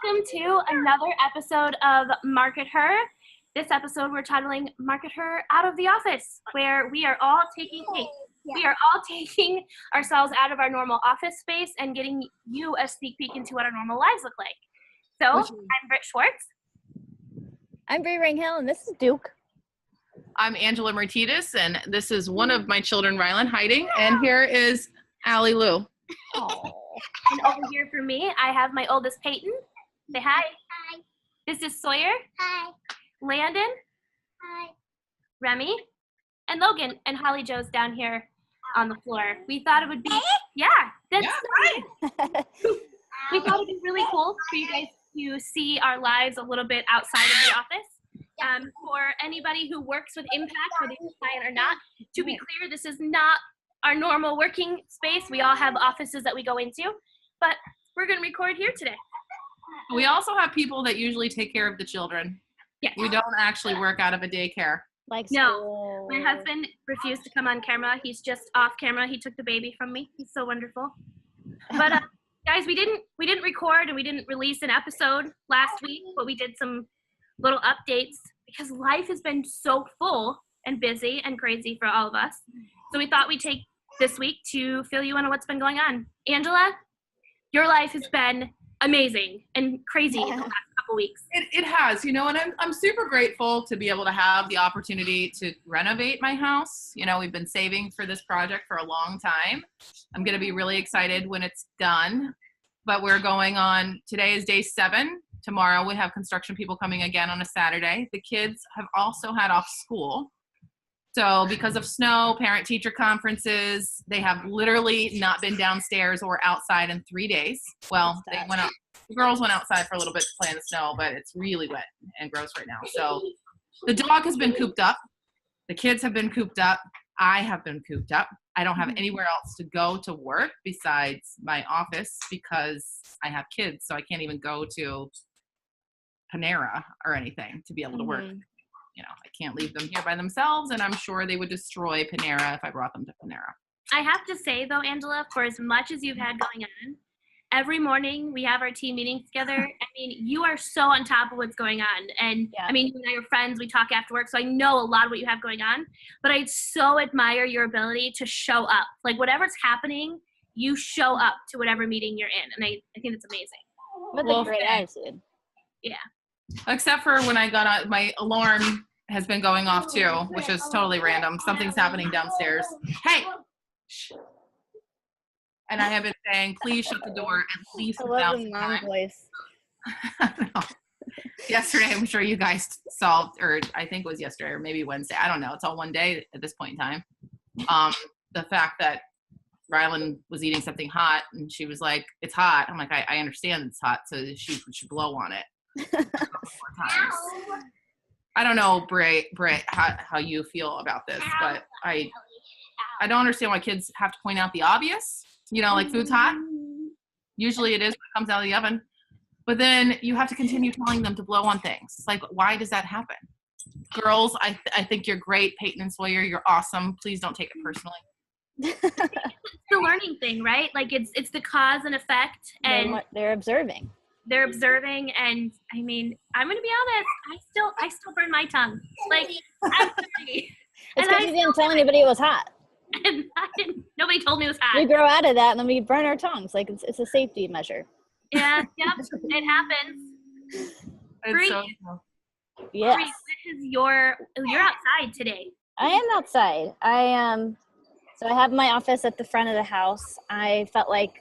Welcome to another episode of MarketHer. This episode we're titling MarketHer Out of the Office, where we are all taking ourselves out of our normal office space and getting you a sneak peek into what our normal lives look like. So, I'm Britt Schwartz. I'm Bree Ringhill, and this is Duke. I'm Angela Martinez, and this is one of my children, Rylan, hiding, and here is Allie Lou. And over here for me, I have my oldest Peyton. Say hi. Hi. This is Sawyer. Hi. Landon. Hi. Remy. And Logan. And Holly Joe's down here on the floor. We thought it would be, that's right. We thought it would be really cool for you guys to see our lives a little bit outside of the office. For anybody who works with Impact, whether you're a client or not, to be clear, this is not our normal working space. We all have offices that we go into, but we're going to record here today. We also have people that usually take care of the children. Yes. We don't actually work out of a daycare. No, my husband refused to come on camera. He's just off camera. He took the baby from me. He's so wonderful. But guys, we didn't record and we didn't release an episode last week, but we did some little updates because life has been so full and busy and crazy for all of us. So we thought we'd take this week to fill you in on what's been going on. Angela, your life has been amazing and crazy in the last couple weeks. It has, and I'm super grateful to be able to have the opportunity to renovate my house. We've been saving for this project for a long time. I'm going to be really excited when it's done, but we're going on, today is day 7. Tomorrow we have construction people coming again on a Saturday. The kids have also had off school. So because of snow, parent-teacher conferences, they have literally not been downstairs or outside in 3 days. Well, they went out. The girls went outside for a little bit to play in the snow, but it's really wet and gross right now. So the dog has been cooped up. The kids have been cooped up. I have been cooped up. I don't have anywhere else to go to work besides my office because I have kids, so I can't even go to Panera or anything to be able to work. I can't leave them here by themselves, and I'm sure they would destroy Panera if I brought them to Panera. I have to say, though, Angela, for as much as you've had going on, every morning we have our team meetings together. I mean, you are so on top of what's going on. And, I mean, you and I are friends. We talk after work, so I know a lot of what you have going on. But I so admire your ability to show up. Like, whatever's happening, you show up to whatever meeting you're in. And I think it's amazing. With a great attitude. Yeah. Except for when I got out, my alarm has been going off too, which is totally random. Something's happening downstairs. Hey! Shh. And I have been saying, please shut the door at least 1,000 times. Voice. Yesterday, I'm sure you guys saw, or I think it was yesterday or maybe Wednesday. I don't know. It's all one day at this point in time. The fact that Rylan was eating something hot and she was like, it's hot. I'm like, I understand it's hot, so she should blow on it. I don't know, Britt, how you feel about this, but I don't understand why kids have to point out the obvious. Like food's hot. Usually it is when it comes out of the oven. But then you have to continue telling them to blow on things. Like, why does that happen? Girls, I think you're great. Peyton and Sawyer, you're awesome. Please don't take it personally. It's the learning thing, right? Like it's the cause and effect, and they're observing. They're observing, and I mean, I'm gonna be honest. I still burn my tongue. Like I'm 30, it's because you didn't tell anybody it was hot. And nobody told me it was hot. We grow out of that, and then we burn our tongues. Like it's a safety measure. Yeah, yep, it happens. Bree, yes. Bree, you're outside today. I am outside. So I have my office at the front of the house. I felt like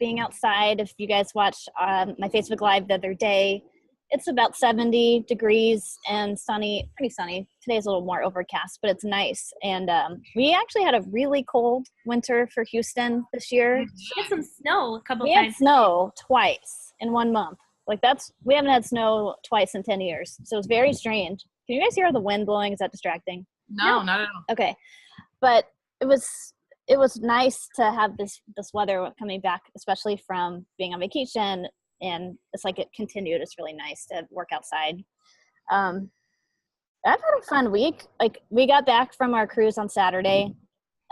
being outside. If you guys watched my Facebook Live the other day, it's about 70 degrees and sunny, pretty sunny. Today's a little more overcast, but it's nice. And we actually had a really cold winter for Houston this year. We had some snow a couple times. We had snow twice in 1 month. We haven't had snow twice in 10 years. So it's very strange. Can you guys hear the wind blowing? Is that distracting? No, not at all. Okay. But it was nice to have this weather coming back, especially from being on vacation, and it's like it continued. It's really nice to work outside. I've had a fun week. Like we got back from our cruise on Saturday,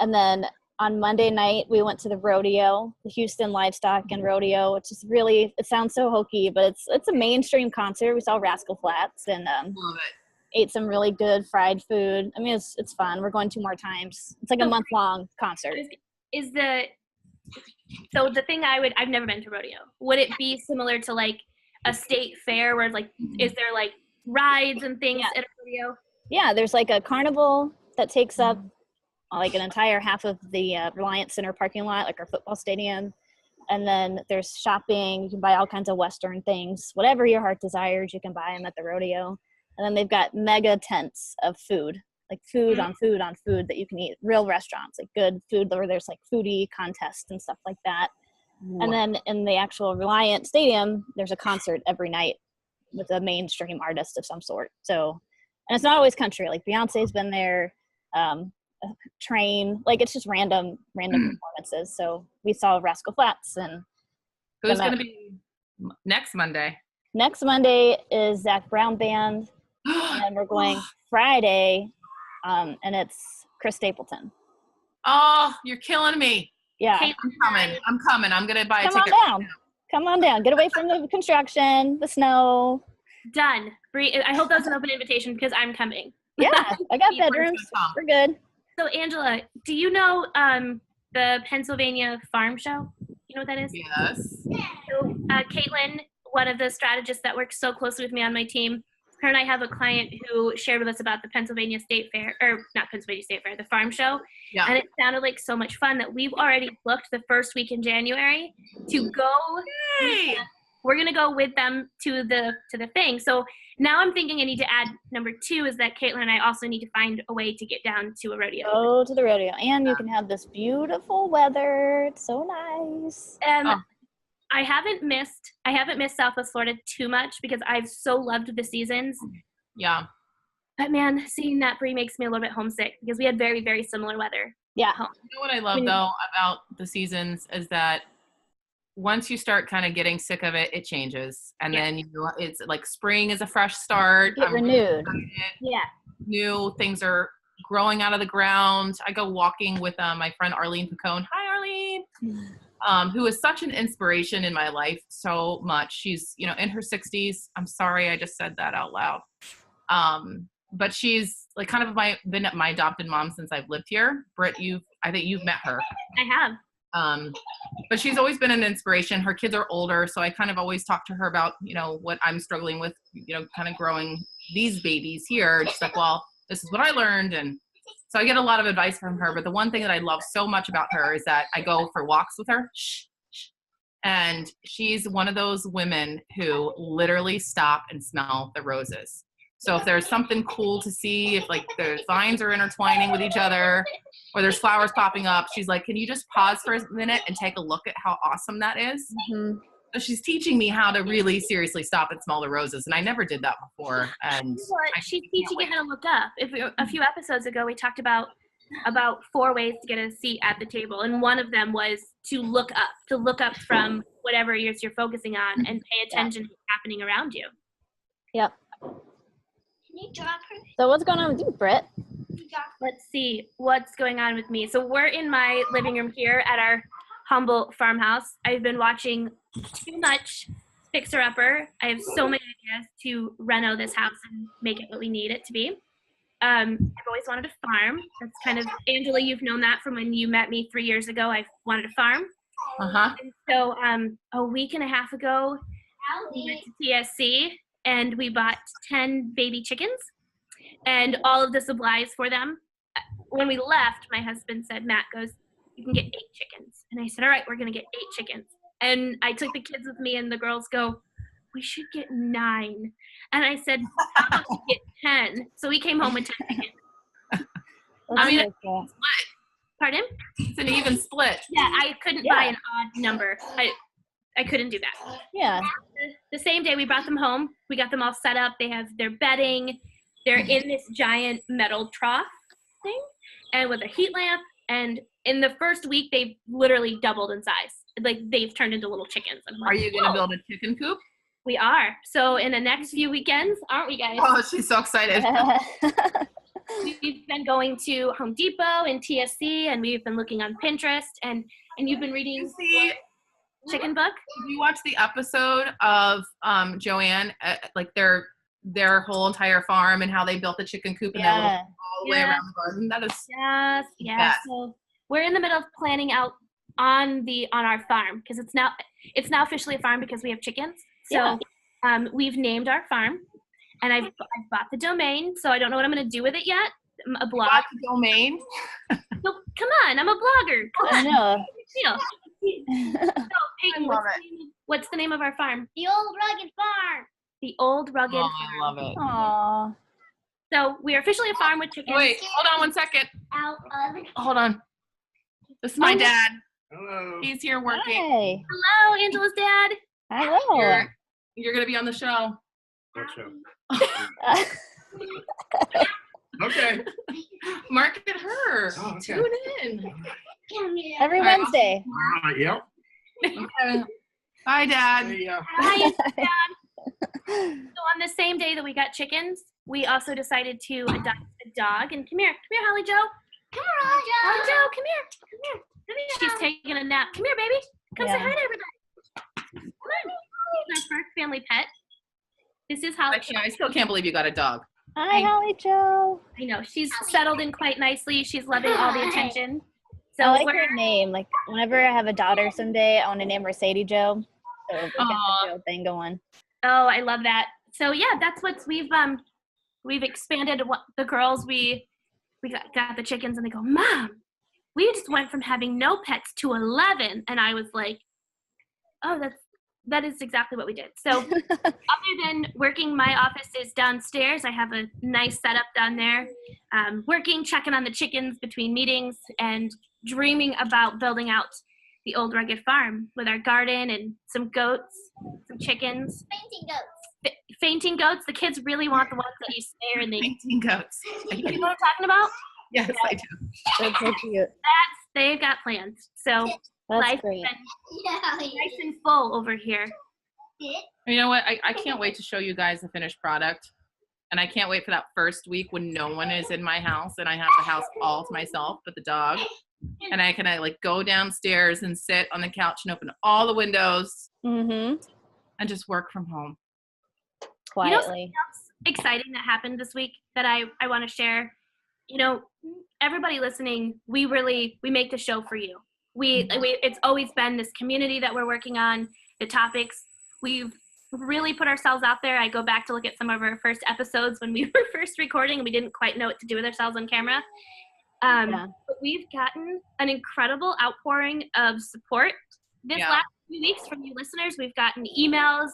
and then on Monday night, we went to the rodeo, the Houston Livestock and Rodeo, which is really, it sounds so hokey, but it's a mainstream concert. We saw Rascal Flatts and Love it. ate some really good fried food. I mean, it's fun. We're going 2 more times. It's like a month-long concert. So the thing I've never been to rodeo. Would it be similar to like a state fair where like, is there like rides and things at a rodeo? Yeah, there's like a carnival that takes up like an entire half of the Reliance Center parking lot, like our football stadium. And then there's shopping. You can buy all kinds of Western things. Whatever your heart desires, you can buy them at the rodeo. And then they've got mega tents of food, like food on food on food that you can eat. Real restaurants, like good food where there's like foodie contests and stuff like that. Wow. And then in the actual Reliant Stadium, there's a concert every night with a mainstream artist of some sort. So, and it's not always country. Like Beyonce's been there, Train. Like it's just random performances. So we saw Rascal Flatts and. Who's going to be next Monday? Next Monday is Zach Brown Band, and then we're going Friday, and it's Chris Stapleton. Oh, you're killing me. Yeah. I'm coming. I'm going to buy a ticket. Come on down. Get away from the construction, the snow. Done. Bree, I hope that's an open invitation because I'm coming. Yeah, I got bedrooms. We're good. So, Angela, do you know the Pennsylvania Farm Show? You know what that is? Yes. So, Caitlin, one of the strategists that works so closely with me on my team, her and I have a client who shared with us about the Pennsylvania State Fair, or not Pennsylvania State Fair, the Farm Show. Yeah. And it sounded like so much fun that we've already booked the first week in January to go. Yay! We're going to go with them to the thing. So now I'm thinking I need to add number 2 is that Caitlin and I also need to find a way to get down to a rodeo. Go to the rodeo. And you can have this beautiful weather. It's so nice. I haven't missed Southwest Florida too much because I've so loved the seasons. Yeah. But man, seeing that, Bree, makes me a little bit homesick because we had very, very similar weather. Yeah. You know what I love though about the seasons is that once you start kind of getting sick of it, it changes. And then it's like spring is a fresh start. Get renewed. Yeah. New things are growing out of the ground. I go walking with my friend Arlene Picone. Hi, Arlene. Who is such an inspiration in my life so much. She's, in her 60s. I'm sorry I just said that out loud. But she's like kind of been my adopted mom since I've lived here. Britt, I think you've met her. I have. But she's always been an inspiration. Her kids are older, so I kind of always talk to her about, what I'm struggling with, kind of growing these babies here. She's like, well, this is what I learned. And so I get a lot of advice from her. But the one thing that I love so much about her is that I go for walks with her. And she's one of those women who literally stop and smell the roses. So if there's something cool to see, if like the vines are intertwining with each other or there's flowers popping up, she's like, can you just pause for a minute and take a look at how awesome that is? Mm-hmm. So she's teaching me how to really seriously stop and smell the roses. And I never did that before. And she's teaching you how to look up. A few episodes ago, we talked about 4 ways to get a seat at the table. And one of them was to look up from whatever you're focusing on and pay attention to what's happening around you. Yep. Can you drop her? So what's going on with you, Britt? Let's see what's going on with me. So we're in my living room here at our humble farmhouse. I've been watching too much Fixer Upper. I have so many ideas to reno this house and make it what we need it to be. I've always wanted a farm. That's kind of, Angela, you've known that from when you met me 3 years ago. I wanted a farm. Uh-huh. And so a week and a half ago, we went to TSC and we bought 10 baby chickens and all of the supplies for them. When we left, my husband said, Matt goes, you can get 8 chickens. And I said, all right, we're going to get 8 chickens. And I took the kids with me and the girls go, we should get 9. And I said, how about we get 10? So we came home with 10 chickens. It's split. Pardon? It's an even split. Yeah, I couldn't buy an odd number. I couldn't do that. Yeah. The same day we brought them home, we got them all set up. They have their bedding. They're in this giant metal trough thing and with a heat lamp. And in the first week, they've literally doubled in size. Like they've turned into little chickens. Are you going to build a chicken coop? We are. So in the next few weekends, aren't we guys? Oh, she's so excited. we've been going to Home Depot and TSC, and we've been looking on Pinterest, and you've been reading See, chicken book. did you watch the episode of Joanne, like their whole entire farm and how they built the chicken coop and that little all the way around the garden? That is Yes. So we're in the middle of planning out on our farm, because it's now officially a farm because we have chickens. So we've named our farm, and I've bought the domain. So I don't know what I'm going to do with it yet. A blog. You bought the domain? So, come on, I'm a blogger. I know. So, Peyton, what's the name of our farm? The Old Rugged Farm. The Old Rugged Farm. I love it. Aww. So we are officially a farm with chickens. Wait, hold on 1 second. Out of the Hold on. This is my dad. Hello. He's here working. Hey. Hello, Angela's dad. Hello. You're going to be on the show. What show? Okay. MarketHer. Oh, okay. Tune in. Come here. Every All right. Wednesday. Yep. Okay. Bye, Dad. Hey, Hi, Dad. So on the same day that we got chickens, we also decided to adopt a dog. And come here, Holly Joe. Come on, Holly Joe. Joe, come here. She's taking a nap. Come here, baby. Come say Yeah. hi to everybody. Come on. This is our first family pet. This is Holly. I still can't believe you got a dog. Hi, Holly Joe. I know she's settled in quite nicely. She's loving all the attention. So I like we're her name. Like, whenever I have a daughter someday, I want to name her Sadie Joe. So we got Aw. the Joe thing going. Oh, I love that. So yeah, that's what we've expanded. What the girls we got the chickens, and they go, Mom, we just went from having no pets to 11, and I was like, oh, that is exactly what we did. So other than working, my office is downstairs. I have a nice setup down there. Working, checking on the chickens between meetings, and dreaming about building out the Old Rugged Farm with our garden and some goats, some chickens. Fainting goats. Fainting goats. The kids really want the ones that you stare and they. 19 goats. You know what I'm talking about? Yes, I do. That's so cute. They've got plans. So That's life great. has been Yeah. nice and full over here. You know what? I can't wait to show you guys the finished product. And I can't wait for that first week when no one is in my house and I have the house all to myself but the dog. And I can like go downstairs and sit on the couch and open all the windows Mm-hmm. and just work from home. Quietly. Exciting that happened this week that I want to share. You know, everybody listening, we make the show for you. It's always been this community that we're working on, the topics. We've really put ourselves out there. I go back to look at some of our first episodes when we were first recording and we didn't quite know what to do with ourselves on camera. But we've gotten an incredible outpouring of support this last few weeks from you listeners. We've gotten emails.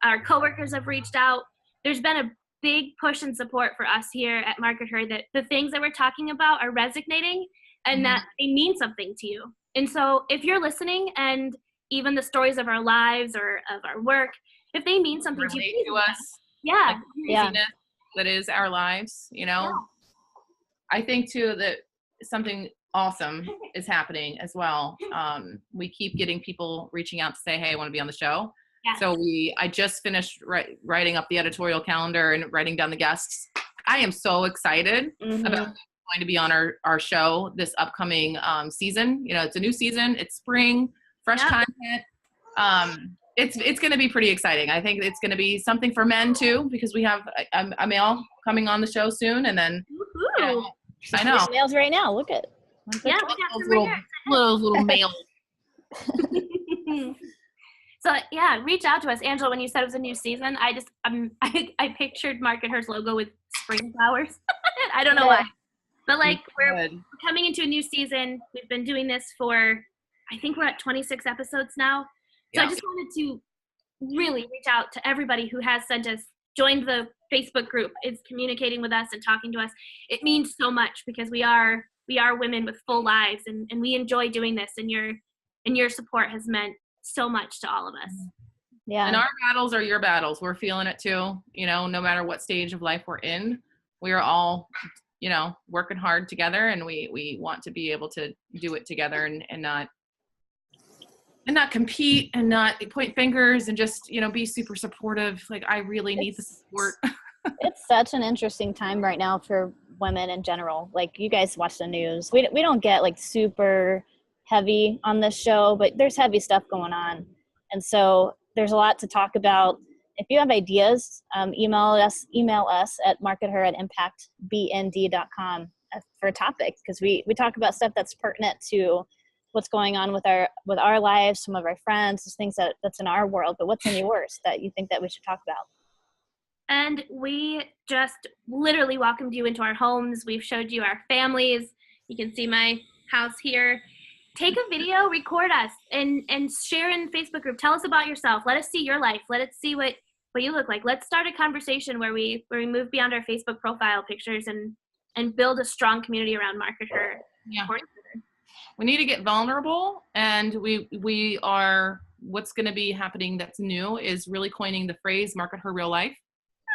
Our coworkers have reached out. There's been a big push and support for us here at MarketHer that the things that we're talking about are resonating and that they mean something to you. And so if you're listening and even the stories of our lives or of our work, if they mean something to Relate you, to us. yeah. Craziness that is our lives, you know. I think too that something awesome is happening as well. We keep getting people reaching out to say, hey, I want to be on the show. Yes. So I just finished writing up the editorial calendar and writing down the guests. I am so excited about going to be on our show this upcoming season. You know, it's a new season, it's spring, fresh content. It's going to be pretty exciting. I think it's going to be something for men too, because we have a male coming on the show soon, and then you know, I know Males right now. Look at. Yeah, we got some right little male. So yeah, reach out to us, Angela. When you said it was a new season, I pictured MarketHer's logo with spring flowers. I don't know why, but like we're coming into a new season. We've been doing this for, I think we're at 26 episodes now. So I just wanted to really reach out to everybody who has sent us, joined the Facebook group, is communicating with us and talking to us. It means so much because we are women with full lives, and we enjoy doing this, and your support has meant so much to all of us. Yeah. And our battles are your battles. We're feeling it too. You know, no matter what stage of life we're in, we are all, you know, working hard together, and we want to be able to do it together and not compete and not point fingers and just, you know, be super supportive. Like, I really need the support. It's such an interesting time right now for women in general. Like, you guys watch the news. We don't get like super heavy on this show, but there's heavy stuff going on. And so there's a lot to talk about. If you have ideas, email us at markether@impactbnd.com for a topic, because we talk about stuff that's pertinent to what's going on with our lives, some of our friends, just things that's in our world, but what's in yours that you think that we should talk about. And we just literally welcomed you into our homes. We've showed you our families. You can see my house here. Take a video, record us, and share in the Facebook group. Tell us about yourself. Let us see your life. Let us see what you look like. Let's start a conversation where we move beyond our Facebook profile pictures and build a strong community around MarketHer. Yeah. We need to get vulnerable, and we are, what's going to be happening that's new is really coining the phrase MarketHer Real Life.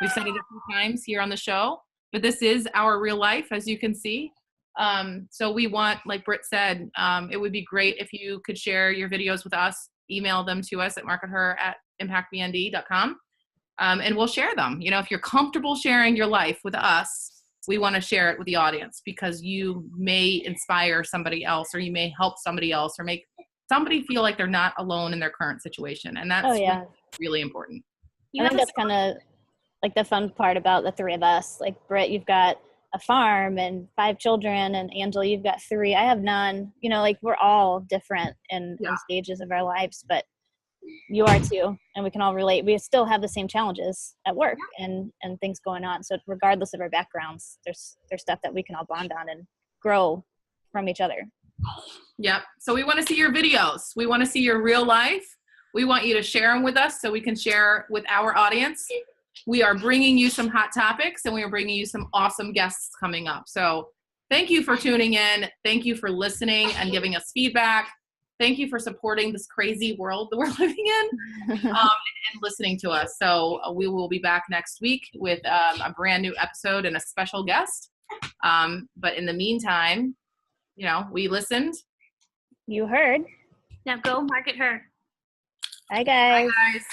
We've said it a few times here on the show, but this is our real life, as you can see. So we want, like Britt said, it would be great if you could share your videos with us, email them to us at markether@impactbnd.com, and we'll share them. You know, if you're comfortable sharing your life with us, we want to share it with the audience, because you may inspire somebody else, or you may help somebody else, or make somebody feel like they're not alone in their current situation. And that's really important. I think that's kind of like the fun part about the three of us. Like, Britt, you've got a farm and 5 children, and Angela, you've got 3. I have none. You know, like, we're all different in stages of our lives, but you are too, and we can all relate. We still have the same challenges at work and things going on. So regardless of our backgrounds, there's stuff that we can all bond on and grow from each other. Yep. So we want to see your videos. We want to see your real life. We want you to share them with us so we can share with our audience. We are bringing you some hot topics, and we are bringing you some awesome guests coming up. So thank you for tuning in. Thank you for listening and giving us feedback. Thank you for supporting this crazy world that we're living in, and listening to us. So we will be back next week with a brand new episode and a special guest. But in the meantime, you know, we listened. You heard. Now go MarketHer. Bye, guys. Bye, guys.